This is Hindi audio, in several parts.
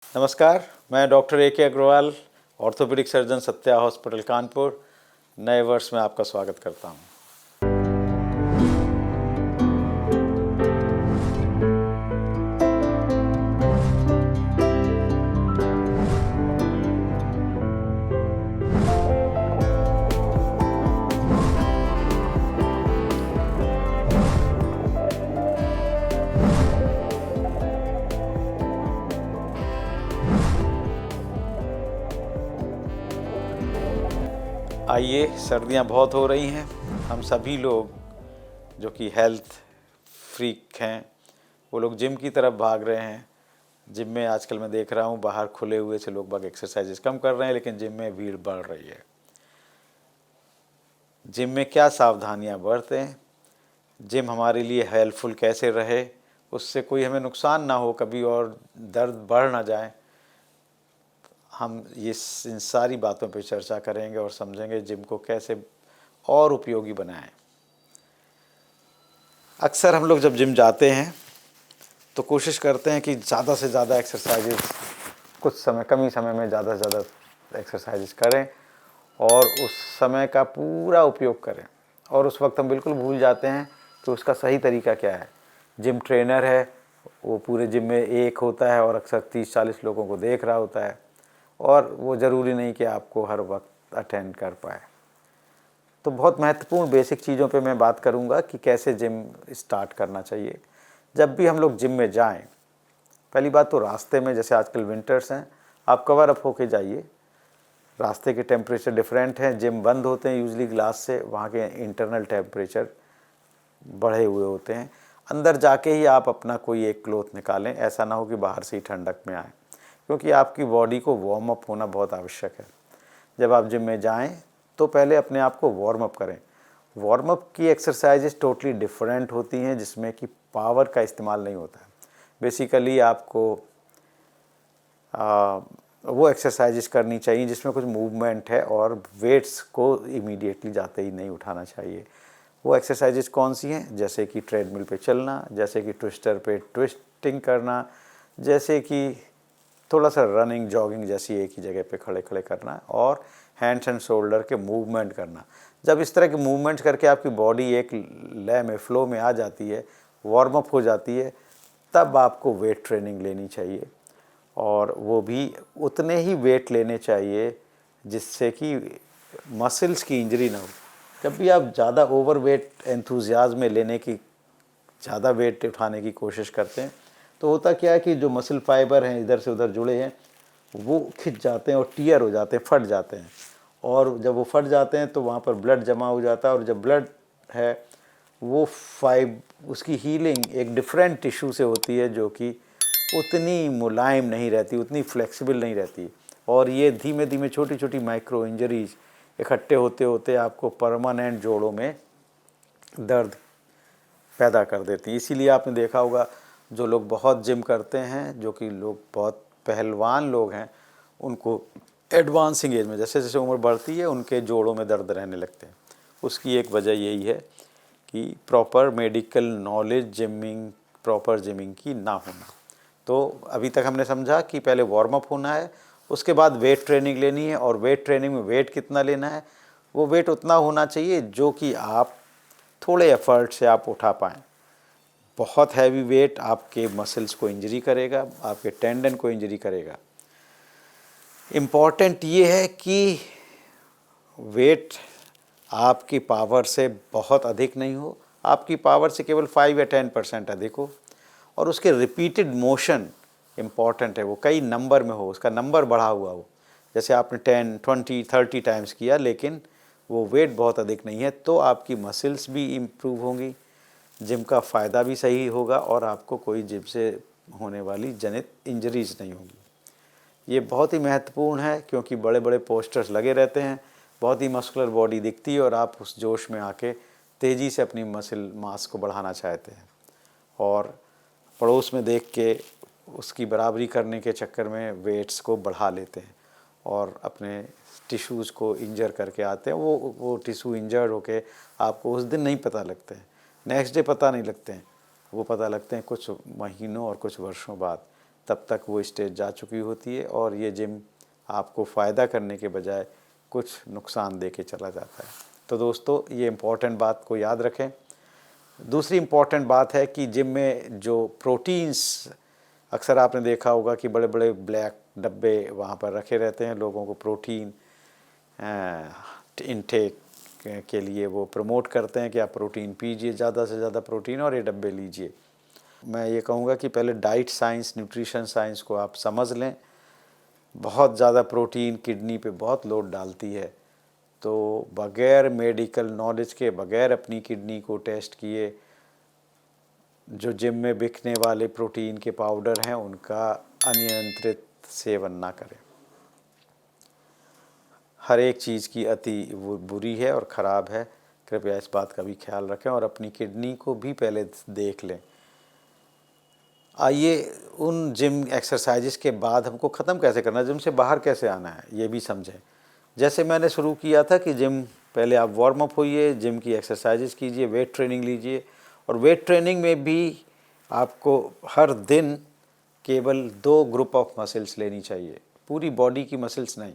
नमस्कार, मैं doctor A K Agarwal, orthopaedic surgeon Satya hospital Kanpur, नए वर्ष में आपका स्वागत करता हूं। आइए, सर्दियां बहुत हो रही हैं। हम सभी लोग जो कि हेल्थ फ्रीक हैं, वो लोग जिम की तरफ भाग रहे हैं। जिम में आजकल मैं देख रहा हूँ बाहर खुले हुए से लोग बाग एक्सरसाइजेस कम कर रहे हैं, लेकिन जिम में भीड़ बढ़ रही है। जिम में क्या सावधानियां बरतें, जिम हमारे लिए हेल्पफुल कैसे रहे, उससे कोई हमें नुकसान ना हो कभी और दर्द बढ़ ना जाए, हम इन सारी बातों पे चर्चा करेंगे और समझेंगे जिम को कैसे और उपयोगी बनाएं। अक्सर हम लोग जब जिम जाते हैं तो कोशिश करते हैं कि ज़्यादा से ज़्यादा एक्सरसाइजेस कम ही समय में ज़्यादा से ज़्यादा एक्सरसाइजेस करें और उस समय का पूरा उपयोग करें। और उस वक्त हम बिल्कुल भूल जाते हैं कि उसका सही तरीका क्या है। जिम ट्रेनर है, वो पूरे जिम में एक होता है और अक्सर 30-40 लोगों को देख रहा होता है, और वो ज़रूरी नहीं कि आपको हर वक्त अटेंड कर पाए। तो बहुत महत्वपूर्ण बेसिक चीज़ों पे मैं बात करूँगा कि कैसे जिम स्टार्ट करना चाहिए। जब भी हम लोग जिम में जाएं, पहली बात तो रास्ते में, जैसे आजकल विंटर्स हैं, आप कवर अप होके जाइए। रास्ते के टेम्परेचर डिफरेंट हैं, जिम बंद होते हैं यूजली ग्लास से, वहाँ के इंटरनल टेम्परेचर बढ़े हुए होते हैं। अंदर जाके ही आप अपना कोई एक क्लोथ निकालें, ऐसा ना हो कि बाहर से ही ठंडक में आए, क्योंकि आपकी बॉडी को वार्म अप होना बहुत आवश्यक है। जब आप जिम में जाएं तो पहले अपने आप को वार्म अप करें। वार्म अप की एक्सरसाइजेस टोटली डिफरेंट होती हैं, जिसमें कि पावर का इस्तेमाल नहीं होता है। बेसिकली आपको वो एक्सरसाइजेस करनी चाहिए जिसमें कुछ मूवमेंट है और वेट्स को इमीडिएटली जाते ही नहीं उठाना चाहिए। वो एक्सरसाइजेस कौन सी हैं? जैसे कि ट्रेडमिल पे चलना, जैसे कि ट्विस्टर पे ट्विस्टिंग करना, जैसे कि थोड़ा सा रनिंग जॉगिंग जैसी एक ही जगह पे खड़े खड़े करना, और हैंड्स एंड शोल्डर के मूवमेंट करना। जब इस तरह के मूवमेंट्स करके आपकी बॉडी एक लय में, फ्लो में आ जाती है, वार्म अप हो जाती है, तब आपको वेट ट्रेनिंग लेनी चाहिए। और वो भी उतने ही वेट लेने चाहिए जिससे कि मसल्स की इंजरी ना हो। जब भी आप ज़्यादा ओवर वेट एंथुजियाज्म में लेने की, ज़्यादा वेट उठाने की कोशिश करते हैं, तो होता क्या है कि जो मसल फाइबर हैं इधर से उधर जुड़े हैं, वो खिंच जाते हैं और टीयर हो जाते हैं, फट जाते हैं। और जब वो फट जाते हैं तो वहाँ पर ब्लड जमा हो जाता है, और जब ब्लड है वो उसकी हीलिंग एक डिफरेंट टिश्यू से होती है, जो कि उतनी मुलायम नहीं रहती, उतनी फ्लेक्सिबल नहीं रहती, और ये धीमे धीमे छोटी छोटी माइक्रो इंजरीज इकट्ठे होते होते आपको परमानेंट जोड़ों में दर्द पैदा कर देती हैं। इसीलिए आपने देखा होगा जो लोग बहुत जिम करते हैं, जो कि लोग बहुत पहलवान लोग हैं, उनको एडवांसिंग एज में जैसे जैसे उम्र बढ़ती है उनके जोड़ों में दर्द रहने लगते हैं। उसकी एक वजह यही है कि proper medical knowledge proper gymming की ना होना। तो अभी तक हमने समझा कि पहले वार्म अप होना है, उसके बाद वेट ट्रेनिंग लेनी है, और वेट ट्रेनिंग में वेट कितना लेना है, वो वेट उतना होना चाहिए जो कि आप थोड़े एफर्ट से आप उठा पाएँ। बहुत हैवी वेट आपके मसल्स को इंजरी करेगा, आपके टेंडन को इंजरी करेगा। इम्पॉर्टेंट ये है कि वेट आपकी पावर से बहुत अधिक नहीं हो, आपकी पावर से केवल 5 या 10% अधिक हो, और उसके रिपीटेड मोशन इम्पॉर्टेंट है, वो कई नंबर में हो, उसका नंबर बढ़ा हुआ हो। जैसे आपने 10, 20, 30 टाइम्स किया, लेकिन वो वेट बहुत अधिक नहीं है, तो आपकी मसल्स भी इम्प्रूव होंगी, जिम का फ़ायदा भी सही होगा, और आपको कोई जिम से होने वाली जनित इंजरीज नहीं होगी। ये बहुत ही महत्वपूर्ण है, क्योंकि बड़े बड़े पोस्टर्स लगे रहते हैं, बहुत ही मस्कुलर बॉडी दिखती है, और आप उस जोश में आके तेज़ी से अपनी मसल मास को बढ़ाना चाहते हैं, और पड़ोस में देख के उसकी बराबरी करने के चक्कर में वेट्स को बढ़ा लेते हैं और अपने टिश्यूज़ को इंजर करके आते हैं। वो टिश्यू इंजर्ड होके आपको उस दिन नहीं पता लगते हैं, नेक्स्ट डे पता नहीं लगते हैं, वो पता लगते हैं कुछ महीनों और कुछ वर्षों बाद। तब तक वो स्टेज जा चुकी होती है और ये जिम आपको फ़ायदा करने के बजाय कुछ नुकसान दे के चला जाता है। तो दोस्तों, ये इम्पॉर्टेंट बात को याद रखें। दूसरी इम्पॉर्टेंट बात है कि जिम में जो प्रोटीन्स, अक्सर आपने देखा होगा कि बड़े बड़े ब्लैक डब्बे वहाँ पर रखे रहते हैं, लोगों को प्रोटीन इनटेक के लिए वो प्रमोट करते हैं कि आप प्रोटीन पीजिए, ज़्यादा से ज़्यादा प्रोटीन, और ये डब्बे लीजिए। मैं ये कहूँगा कि पहले डाइट साइंस, न्यूट्रिशन साइंस को आप समझ लें। बहुत ज़्यादा प्रोटीन किडनी पे बहुत लोड डालती है, तो बग़ैर मेडिकल नॉलेज के, बग़ैर अपनी किडनी को टेस्ट किए जो जिम में बिकने वाले प्रोटीन के पाउडर हैं उनका अनियंत्रित सेवन ना करें। हर एक चीज़ की अति वो बुरी है और ख़राब है, कृपया इस बात का भी ख्याल रखें और अपनी किडनी को भी पहले देख लें। आइए उन जिम एक्सरसाइजेस के बाद हमको ख़त्म कैसे करना है, जिम से बाहर कैसे आना है, ये भी समझें। जैसे मैंने शुरू किया था कि जिम पहले आप वार्म अप होइए, जिम की एक्सरसाइजेस कीजिए, वेट ट्रेनिंग लीजिए, और वेट ट्रेनिंग में भी आपको हर दिन केवल 2 ग्रुप ऑफ मसल्स लेनी चाहिए, पूरी बॉडी की मसल्स नहीं।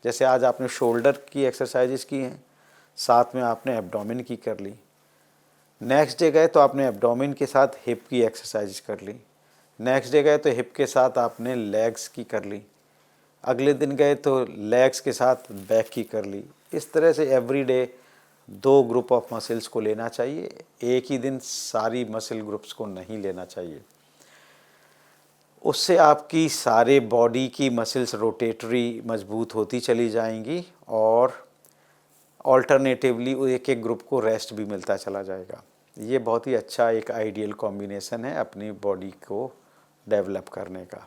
जैसे आज आपने शोल्डर की एक्सरसाइजेस की हैं, साथ में आपने एब्डोमेन की कर ली। नेक्स्ट डे गए तो आपने एब्डोमेन के साथ हिप की एक्सरसाइज कर ली। नेक्स्ट डे गए तो हिप के साथ आपने लेग्स की कर ली। अगले दिन गए तो लेग्स के साथ बैक की कर ली। इस तरह से every day 2 group of muscles को लेना चाहिए, एक ही दिन सारी मसल ग्रुप्स को नहीं लेना चाहिए। उससे आपकी सारे बॉडी की मसल्स रोटेटरी मजबूत होती चली जाएंगी और ऑल्टरनेटिवली एक एक ग्रुप को रेस्ट भी मिलता चला जाएगा। ये बहुत ही अच्छा एक आइडियल कॉम्बिनेशन है अपनी बॉडी को डेवलप करने का।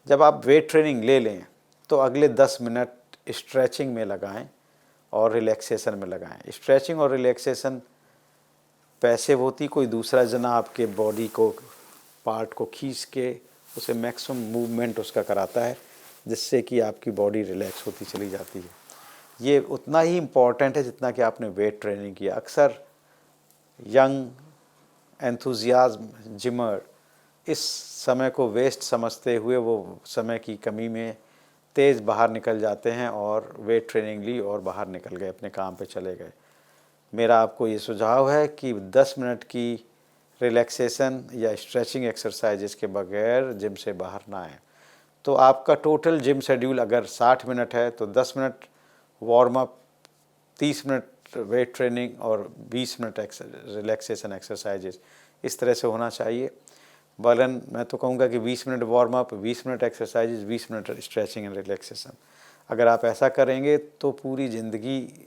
जब आप वेट ट्रेनिंग ले लें तो अगले 10 मिनट स्ट्रेचिंग में लगाएं और रिलैक्सेशन में लगाएं। स्ट्रेचिंग और रिलैक्सेशन पैसिव होती, कोई दूसरा जना आपके बॉडी को पार्ट को खींच के उसे मैक्सिमम मूवमेंट उसका कराता है, जिससे कि आपकी बॉडी रिलैक्स होती चली जाती है। ये उतना ही इम्पॉर्टेंट है जितना कि आपने वेट ट्रेनिंग किया। अक्सर यंग एंथुजियाज्म जिमर इस समय को वेस्ट समझते हुए वो समय की कमी में तेज़ बाहर निकल जाते हैं और वेट ट्रेनिंग ली और बाहर निकल गए, अपने काम पे चले गए। मेरा आपको ये सुझाव है कि 10 मिनट की रिलैक्सेशन या स्ट्रेचिंग एक्सरसाइजेस के बगैर जिम से बाहर ना आएँ। तो आपका टोटल जिम शेड्यूल अगर 60 मिनट है तो 10 minute warm up, 30 minute weight training और 20 मिनट रिलैक्सेशन एक्सरसाइजेस, इस तरह से होना चाहिए। वरन मैं तो कहूँगा कि 20 minute warm up, 20 minute exercises, 20 minute stretching and relaxation. अगर आप ऐसा करेंगे तो पूरी ज़िंदगी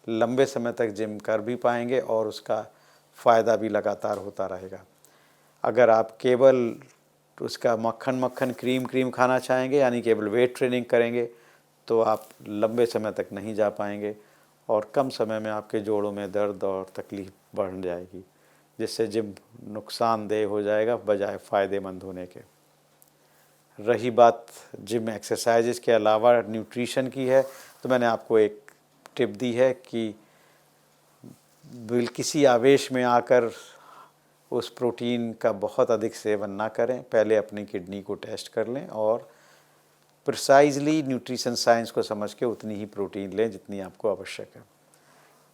लंबे समय तक जिम कर भी पाएंगे और उसका फ़ायदा भी लगातार होता रहेगा। अगर आप केवल उसका मक्खन मक्खन क्रीम क्रीम खाना चाहेंगे, यानी केवल वेट ट्रेनिंग करेंगे, तो आप लंबे समय तक नहीं जा पाएंगे और कम समय में आपके जोड़ों में दर्द और तकलीफ़ बढ़ जाएगी, जिससे जिम नुकसानदेह हो जाएगा बजाय फ़ायदेमंद होने के। रही बात जिम एक्सरसाइजेस के अलावा न्यूट्रिशन की है, तो मैंने आपको एक टिप दी है कि किसी आवेश में आकर उस प्रोटीन का बहुत अधिक सेवन ना करें। पहले अपनी किडनी को टेस्ट कर लें और प्रिसाइजली न्यूट्रिशन साइंस को समझ के उतनी ही प्रोटीन लें जितनी आपको आवश्यक है।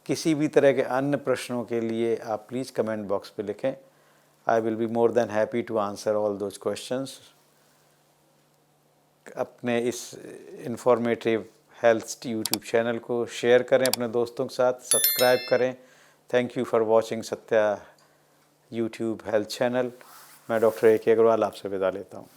किसी भी तरह के अन्य प्रश्नों के लिए आप प्लीज़ कमेंट बॉक्स पे लिखें। I will be more than happy to answer all those questions. अपने इस इंफॉर्मेटिव हेल्थ यूट्यूब चैनल को शेयर करें अपने दोस्तों के साथ, सब्सक्राइब करें। Thank you for watching Satya YouTube health channel. मैं डॉक्टर AK अग्रवाल आपसे विदा लेता हूँ।